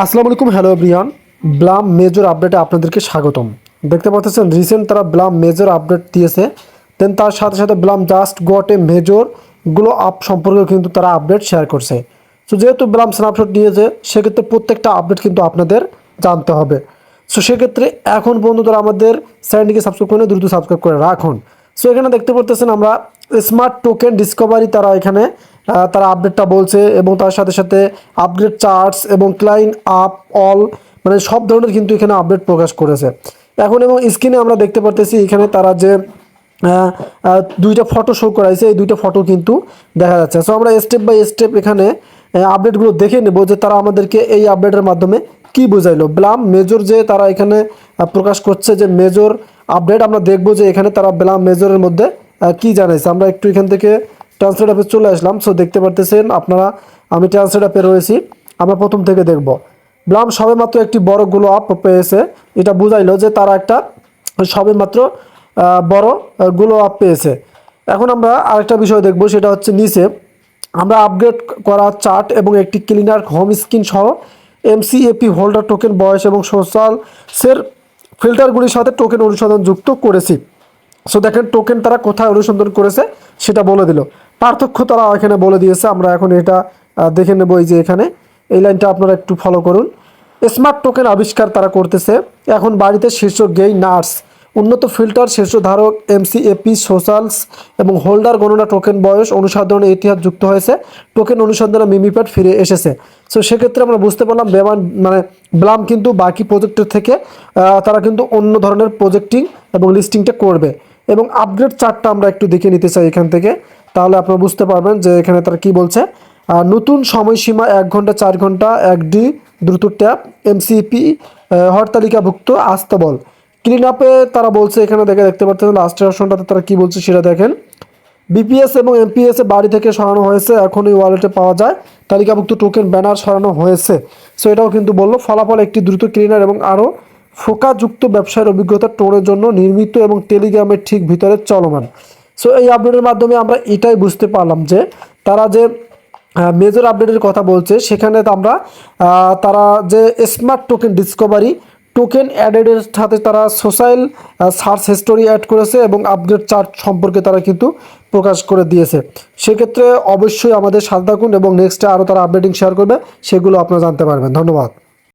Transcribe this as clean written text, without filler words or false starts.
আসসালামু আলাইকুম, hello everyone. Blum major আপডেটে আপনাদেরকে স্বাগতম। দেখতে পাচ্ছেন রিসেন্ট তারা ব্লাম মেজর আপডেট দিয়েছে। দেন তার সাথে সাথে Blum just got a major glow up সম্পর্কেও কিন্তু তারা আপডেট শেয়ার করছে। সো যেহেতু ব্লাম স্ন্যাপশট দিয়েছে, সেক্ষেত্রে প্রত্যেকটা আপডেট কিন্তু আপনাদের জানতে হবে। সো সেক্ষেত্রে এখন পর্যন্ত তারা আমাদের চ্যানেলটিকে সাবস্ক্রাইব করে দ্রুত সাবস্ক্রাইব করে রাখুন। সো এখানে দেখতে পাচ্ছেন আমরা স্মার্ট টোকেন ডিসকভারি তারা এখানে তারা আপডেটটা বলছে, এবং তার সাথে সাথে আপগ্রেড চার্টস এবং ক্লাইন আপ অল, মানে সব ধরনের কিন্তু এখানে আপডেট প্রকাশ করেছে এখন। এবং স্ক্রিনে আমরা দেখতে পারতেছি এখানে তারা যে দুইটা ফটো শো করাইছে, এই দুইটা ফটো কিন্তু দেখা যাচ্ছে। সো আমরা স্টেপ বাই স্টেপ এখানে আপডেটগুলো দেখে নেব যে তারা আমাদেরকে এই আপডেটের মাধ্যমে কি বোঝাইলো। ব্লাম মেজর যে তারা এখানে প্রকাশ করছে যে মেজর আপডেট, আমরা দেখবো যে এখানে তারা ব্লাম মেজরের মধ্যে কি জানাইছে। আমরা একটু এখান থেকে ট্রান্সলেট অ্যাপে চলে আসলাম। সো দেখতে পারতেছেন আপনারা, আমি ট্রান্সলেট অ্যাপে রয়েছি। আমরা প্রথম থেকে দেখব। ব্লাম সবেমাত্র একটি বড় গ্লো আপ পেয়েছে, এটা বুঝাইলো যে তারা একটা সবেমাত্র বড় গ্লো আপ পেয়েছে। এখন আমরা আরেকটা বিষয় দেখব, সেটা হচ্ছে নিচে আমরা আপগ্রেড করা চার্ট এবং একটি ক্লিনার হোম স্ক্রিন সহ এমসিএপি হোল্ডার টোকেন বয়স এবং সোশ্যালসের ফিল্টারগুলির সাথে টোকেন অনুসন্ধান যুক্ত করেছি। সো দেখেন টোকেন তারা কোথায় অনুসন্ধান করেছে সেটা বলে দিল, পার্থক্য তারা এখানে বলে দিয়েছে। আমরা এখন এটা দেখে নেব। এই যে এখানে এই লাইনটা আপনারা একটু ফলো করুন। স্মার্ট টোকেন আবিষ্কার তারা করতেছে এখন বাড়িতে শীর্ষ গেইনার্স, উন্নত ফিল্টার, শীর্ষ ধারক, এমসিএপি, সোশ্যালস এবং হোল্ডার গণনা, টোকেন বয়স অনুসন্ধানের ইতিহাস যুক্ত হয়েছে, টোকেন অনুসন্ধানে মিমিপ্যাড ফিরে এসেছে। সো সেক্ষেত্রে আমরা বুঝতে পারলাম ব্লাম কিন্তু বাকি প্রজেক্টের থেকে তারা কিন্তু অন্য ধরনের প্রজেক্টিং এবং লিস্টিংটা করবে। এবং আপগ্রেড চার্টটা আমরা একটু দেখে নিতে চাই এখান থেকে, তাহলে আপনারা বুঝতে পারবেন যে এখানে তারা কি বলছে। নতুন সময়সীমা 1 ঘন্টা, 4 ঘন্টা, 1D দ্রুত ট্যাপ, এমসিপি হরতালিকাভুক্ত আস্তাবল। ক্লিন আপে তারা বলছে, এখানে দেখতে পাচ্ছেন লাস্টের অপশনটাতে তারা কি বলছে সেটা দেখেন। বিপিএস এবং এমপিএস এ বাড়ি থেকে সরানো হয়েছে, এখন এই ওয়ালেটে পাওয়া যায়। তালিকাভুক্ত টোকেন ব্যানার সরানো হয়েছে। সো এটাও কিন্তু বললো ফলাফল একটি দ্রুত ক্লিনার এবং আরও ফোকাযুক্ত ব্যবসায়ের অভিজ্ঞতা টোনের জন্য নির্মিত এবং টেলিগ্রামের ঠিক ভিতরে চলমান। সো এই আপডেটের মাধ্যমে আমরা এটাই বুঝতে পারলাম যে তারা যে মেজর আপডেটের কথা বলছে, সেখানে আমরা তারা যে স্মার্ট টোকেন ডিসকভারি টোকেন অ্যাডেডের সাথে তারা সোশ্যাল সার্চ হিস্টোরি অ্যাড করেছে এবং আপগ্রেড চার্ট সম্পর্কে তারা কিন্তু প্রকাশ করে দিয়েছে। সেক্ষেত্রে অবশ্যই আমাদের সাথে থাকুন এবং নেক্সটে আরও তারা আপডেটিং শেয়ার করবে, সেগুলো আপনারা জানতে পারবেন। ধন্যবাদ।